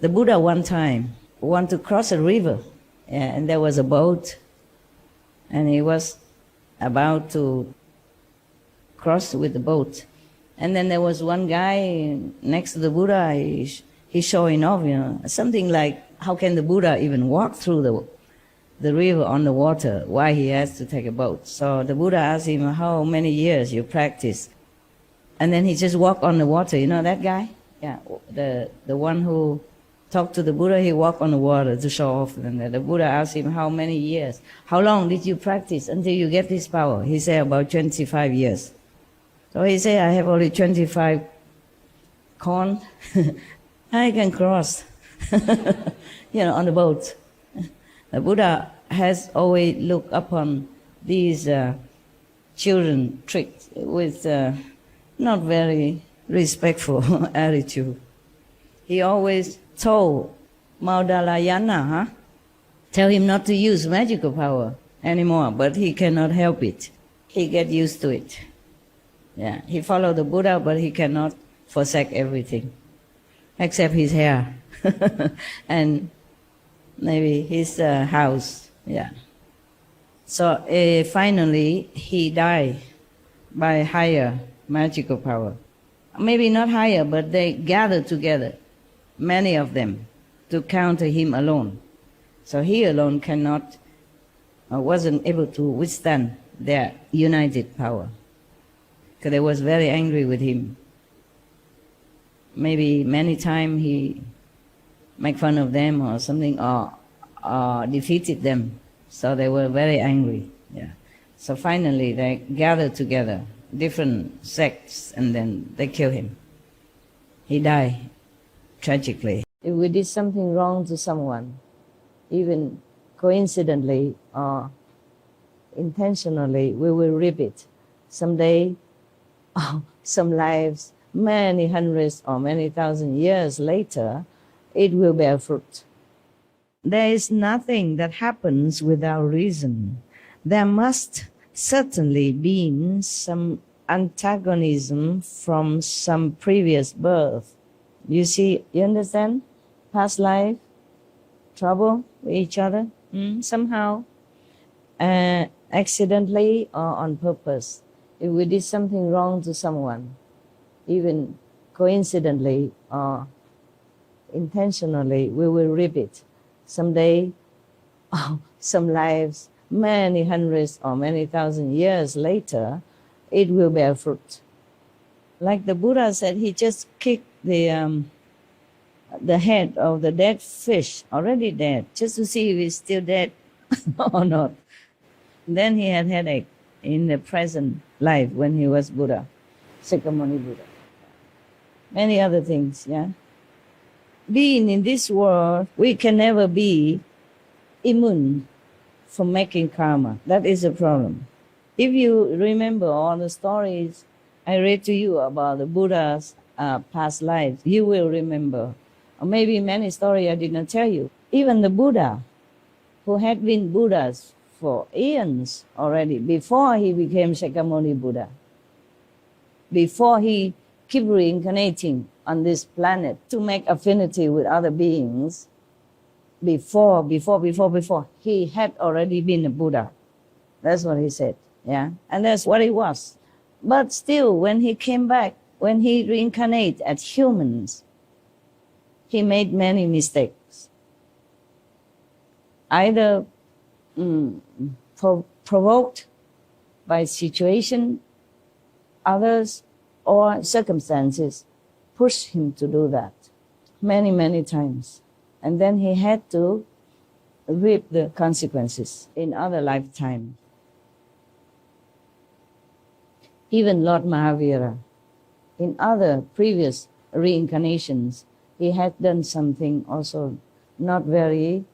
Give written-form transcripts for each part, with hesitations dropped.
The Buddha one time wanted to cross a river, and there was a boat, and he was about to cross with the boat. And then there was one guy next to the Buddha, he's showing off, something like, how can the Buddha even walk through the river on the water? Why he has to take a boat? So the Buddha asked him, how many years you practice? And then he just walked on the water. You know that guy? Yeah, the one who talked to the Buddha, he walked on the water to show off. And the Buddha asked him, how many years? How long did you practice until you get this power? He said, about 25 years. So he said, I have only 25 corn. I can cross, on the boat. The Buddha has always looked upon these children tricked with not very respectful attitude. He always told Maudalayana, tell him not to use magical power anymore, but he cannot help it. He get used to it. Yeah, he followed the Buddha, but he cannot forsake everything, except his hair and maybe his house. Yeah. So finally, he died by higher magical power. Maybe not higher, but they gathered together, many of them, to counter him alone. So he alone wasn't able to withstand their united power. Because they was very angry with him. Maybe many times he make fun of them or something, or defeated them. So they were very angry. Yeah. So finally they gathered together, different sects, and then they killed him. He died tragically. If we did something wrong to someone, even coincidentally or intentionally, we will reap it. Someday, some lives, many hundreds or many thousand years later, it will bear fruit. There is nothing that happens without reason. There must certainly be some antagonism from some previous birth. You see, you understand? Past life, trouble with each other, somehow, accidentally or on purpose. If we did something wrong to someone, even coincidentally or intentionally, we will reap it. Someday, some lives, many hundreds or many thousand years later, it will bear fruit. Like the Buddha said, he just kicked the head of the dead fish, already dead, just to see if it's still dead or not. Then he had headache in the present life when he was Buddha, Shakyamuni Buddha. Many other things, yeah. Being in this world, we can never be immune from making karma. That is a problem. If you remember all the stories I read to you about the Buddha's past lives, you will remember. Or maybe many stories I did not tell you. Even the Buddha, who had been Buddhas for eons already, before he became Shakyamuni Buddha, before he keep reincarnating on this planet to make affinity with other beings, before, he had already been a Buddha. That's what he said, yeah? And that's what he was. But still, when he came back, when he reincarnated as humans, he made many mistakes. Either provoked by situation, others, or circumstances pushed him to do that many, many times. And then he had to reap the consequences in other lifetimes. Even Lord Mahavira, in other previous reincarnations, he had done something also not very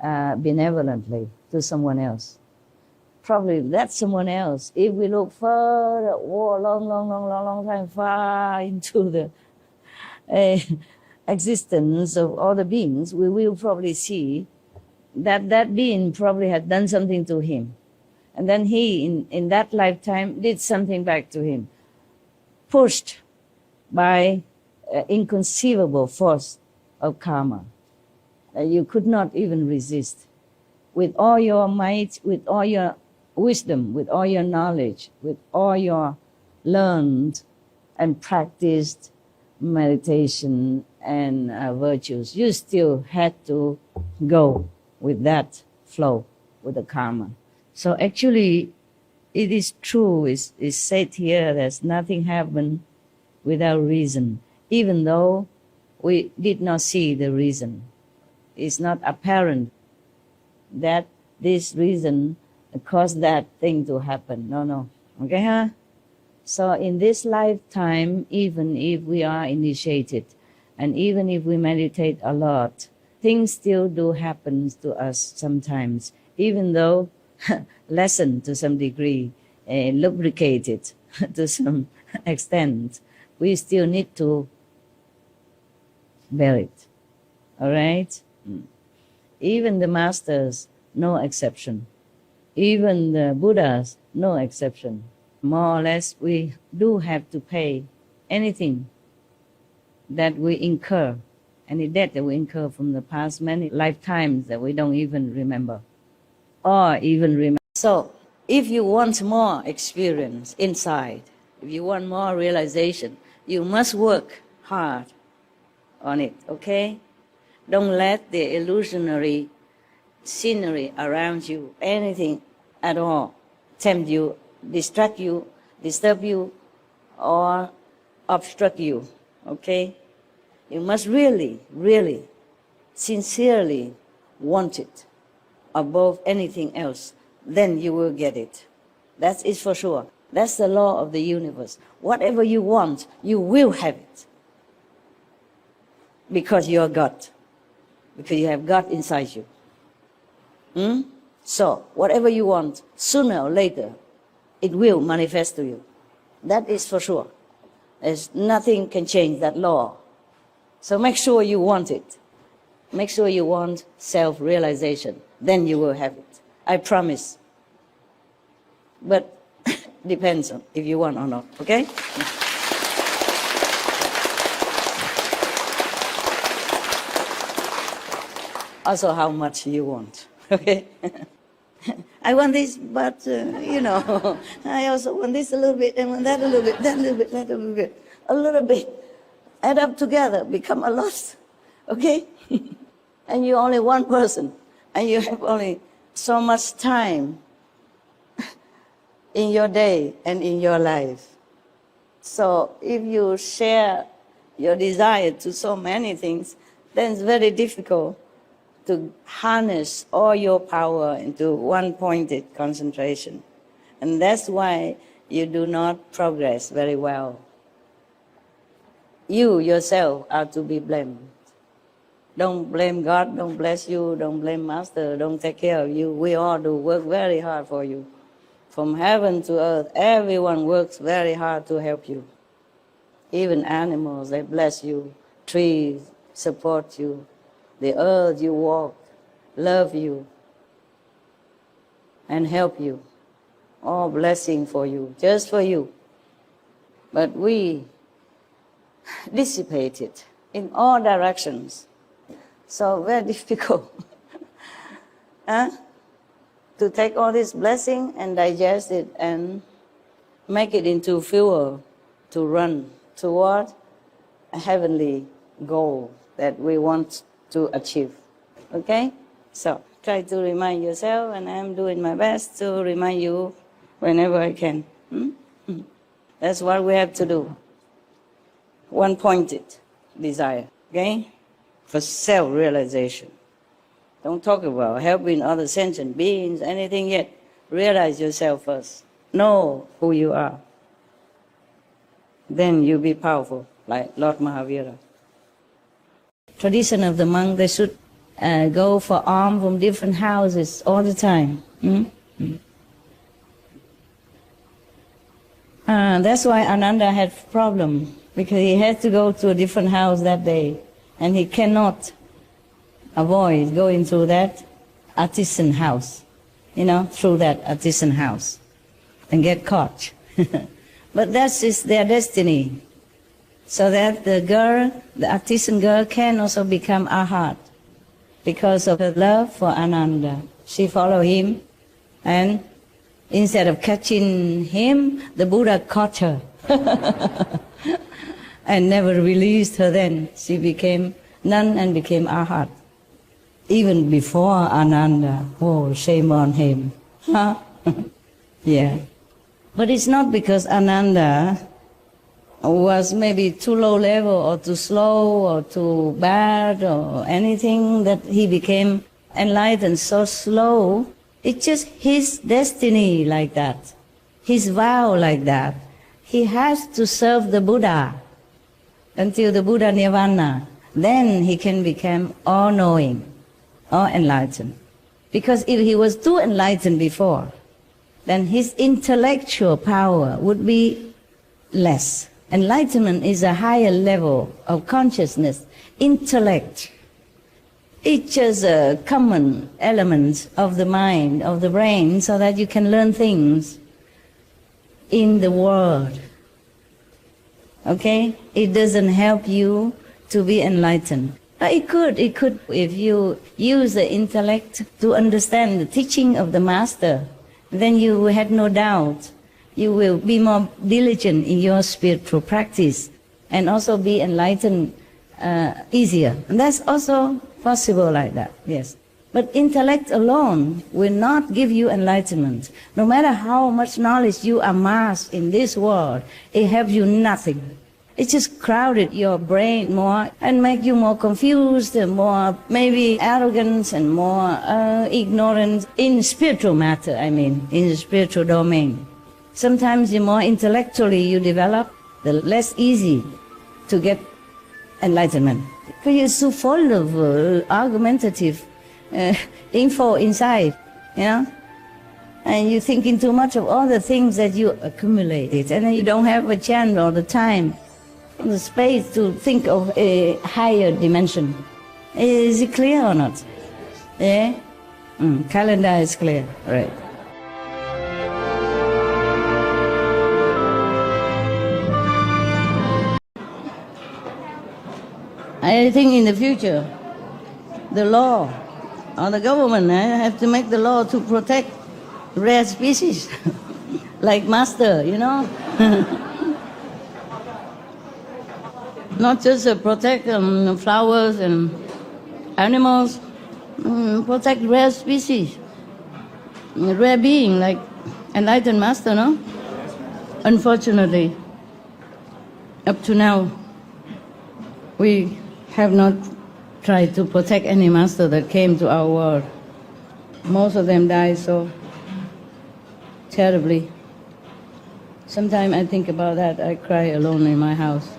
benevolently to someone else. Probably that someone else, if we look further, long time, far into the existence of other beings, we will probably see that that being probably had done something to him. And then he, in that lifetime, did something back to him, pushed by inconceivable force of karma that you could not even resist. With all your might, with all your wisdom, with all your knowledge, with all your learned and practiced meditation and virtues, you still had to go with that flow, with the karma. So actually, it is true, it's said here that nothing happened without reason, even though we did not see the reason. It's not apparent that this reason caused that thing to happen. No. Okay, huh? So in this lifetime, even if we are initiated, and even if we meditate a lot, things still do happen to us sometimes, even though lessened to some degree, lubricated to some extent, we still need to bear it. All right? Even the masters, no exception. Even the Buddhas, no exception. More or less, we do have to pay anything that we incur, any debt that we incur from the past many lifetimes that we don't even remember, or even remember. So, if you want more experience inside, if you want more realization, you must work hard on it, okay? Don't let the illusionary scenery around you, anything at all, tempt you, distract you, disturb you, or obstruct you, okay? You must really, really, sincerely want it above anything else. Then you will get it. That is for sure. That's the law of the universe. Whatever you want, you will have it. Because you are God. Because you have God inside you. So, whatever you want, sooner or later, it will manifest to you. That is for sure. There's nothing can change that law. So make sure you want it. Make sure you want self-realization. Then you will have it. I promise. But depends on if you want or not, okay? Also how much you want, okay? I want this, but, I also want this a little bit, and want that a little bit, that a little bit, that a little bit. A little bit. Add up together, become a lot, okay? And you're only one person, and you have only so much time in your day and in your life. So if you share your desire to so many things, then it's very difficult to harness all your power into one pointed concentration. And that's why you do not progress very well. You yourself are to be blamed. Don't blame God, don't bless you, don't blame Master, don't take care of you. We all do work very hard for you. From heaven to earth, everyone works very hard to help you. Even animals, they bless you. Trees support you. The earth you walk, love you, and help you. All blessing for you, just for you. But we dissipate it in all directions. So very difficult to take all this blessing and digest it and make it into fuel to run toward a heavenly goal that we want to achieve. Okay? So try to remind yourself, and I'm doing my best to remind you whenever I can. That's what we have to do. One-pointed desire, okay? For self-realization. Don't talk about helping other sentient beings, anything yet. Realize yourself first. Know who you are. Then you'll be powerful, like Lord Mahavira. Tradition of the monk, they should go for alms from different houses all the time. That's why Ananda had problem, because he had to go to a different house that day, and he cannot avoid going through that artisan house, through that artisan house, and get caught. But that's their destiny. so that the girl, the artisan girl, can also become arhat because of her love for Ananda. She followed him, and instead of catching him, the Buddha caught her and never released her then. She became nun and became arhat. Even before Ananda, oh, shame on him. Huh? Yeah. But it's not because Ananda was maybe too low level or too slow or too bad or anything that he became enlightened so slow. It's just his destiny like that, his vow like that. He has to serve the Buddha until the Buddha Nirvana. Then he can become all-knowing, all-enlightened. Because if he was too enlightened before, then his intellectual power would be less. Enlightenment is a higher level of consciousness. Intellect, it's just a common element of the mind, of the brain, so that you can learn things in the world. Okay? It doesn't help you to be enlightened. But it could if you use the intellect to understand the teaching of the Master, then you had no doubt. You will be more diligent in your spiritual practice and also be enlightened easier. And that's also possible like that, yes. But intellect alone will not give you enlightenment. No matter how much knowledge you amass in this world, it helps you nothing. It just crowded your brain more and make you more confused and more maybe arrogant and more ignorant in spiritual matter, in the spiritual domain. Sometimes the more intellectually you develop, the less easy to get enlightenment. Because you're so full of argumentative info inside, you know? And you're thinking too much of all the things that you accumulated, and then you don't have a chance or the time, the space to think of a higher dimension. Is it clear or not? Yeah? Calendar is clear, right. I think in the future, the law or the government have to make the law to protect rare species, like Master, you know. Not just protect flowers and animals, protect rare species, rare being like enlightened Master, no? Unfortunately, up to now, we have not tried to protect any Master that came to our world. Most of them died so terribly. Sometimes I think about that, I cry alone in my house.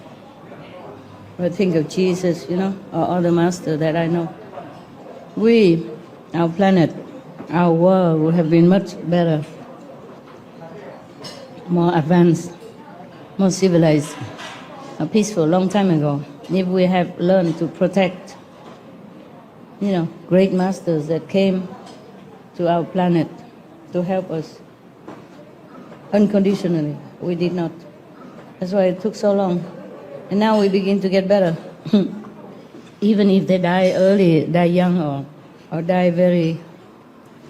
I think of Jesus, you know, or other Masters that I know. We, our planet, our world would have been much better, more advanced, more civilized, peaceful, long time ago, if we have learned to protect, you know, great Masters that came to our planet to help us unconditionally. We did not. That's why it took so long. And now we begin to get better. Even if they die early, die young, or die very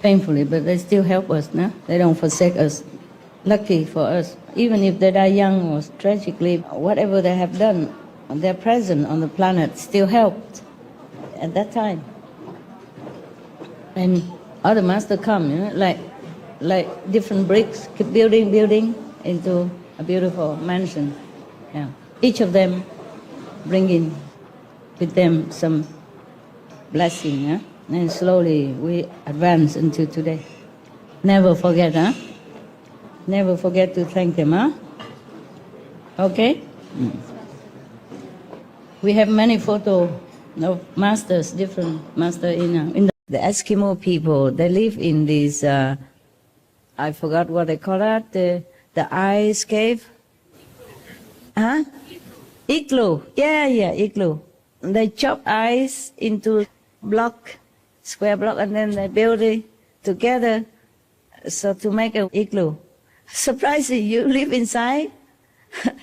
painfully, but they still help us, no? They don't forsake us. Lucky for us. Even if they die young or tragically, whatever they have done, their presence on the planet still helped at that time. And other Masters come, you know, like different bricks, keep building into a beautiful mansion. Yeah. Each of them bringing with them some blessing, huh? And slowly we advance until today. Never forget, huh? Never forget to thank them, huh? Okay? We have many photos of Masters, different Masters in the Eskimo people. They live in these, I forgot what they call that, the ice cave. Huh? Igloo. Yeah, igloo. They chop ice into square block, and then they build it together so to make an igloo. Surprising, you live inside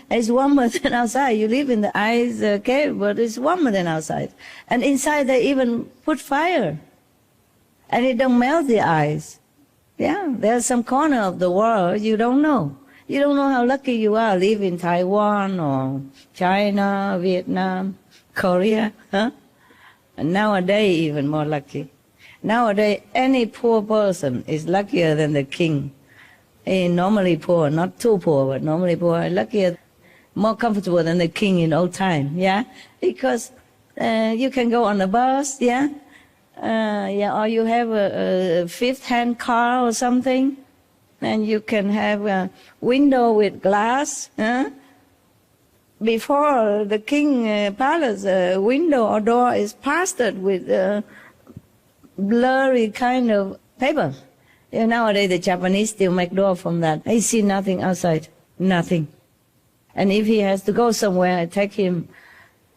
It's warmer than outside. You live in the ice cave, but it's warmer than outside. And inside they even put fire. And it don't melt the ice. Yeah, there's some corner of the world you don't know. You don't know how lucky you are, live in Taiwan or China, Vietnam, Korea, huh? And nowadays even more lucky. Nowadays any poor person is luckier than the king. Normally poor, not too poor, but normally poor, luckier, more comfortable than the king in old time, yeah? Because you can go on a bus, yeah? Or you have a fifth-hand car or something, and you can have a window with glass. Huh? Before the king palace, window or door is plastered with blurry kind of paper. Yeah, nowadays the Japanese still make door from that. I see nothing outside, nothing. And if he has to go somewhere, I take him,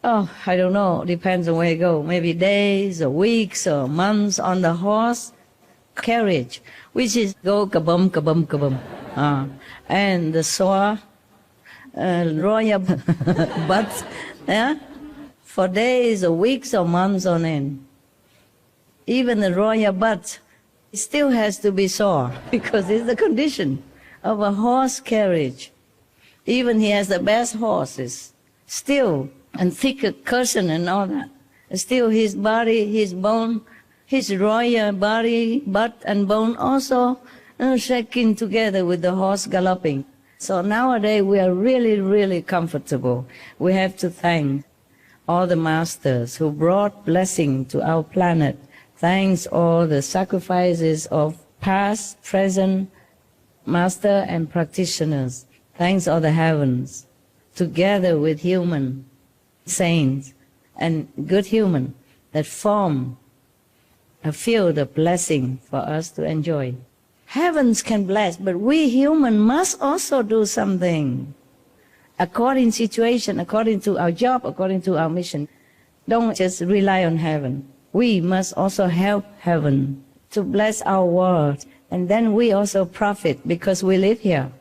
I don't know, depends on where he go, maybe days or weeks or months on the horse carriage, which is go kabum, kabum, kabum. And the saw, royal butts, yeah, for days or weeks or months on end. Even the royal butt still has to be sore because it's the condition of a horse carriage. Even he has the best horses, still, and thicker cushion and all that. Still his body, his bone, his royal body, butt and bone also shaking together with the horse galloping. So nowadays we are really, really comfortable. We have to thank all the masters who brought blessing to our planet. Thanks all the sacrifices of past, present, master and practitioners. Thanks all the heavens, together with human saints and good human that form a field of blessing for us to enjoy. Heavens can bless, but we human must also do something. According situation, according to our job, according to our mission. Don't just rely on heaven. We must also help heaven to bless our world. And then we also profit because we live here.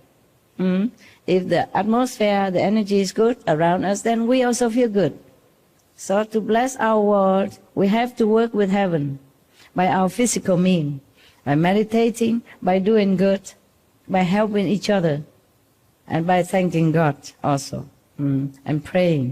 If the atmosphere, the energy is good around us, then we also feel good. So to bless our world, we have to work with heaven by our physical means, by meditating, by doing good, by helping each other, and by thanking God also, and praying.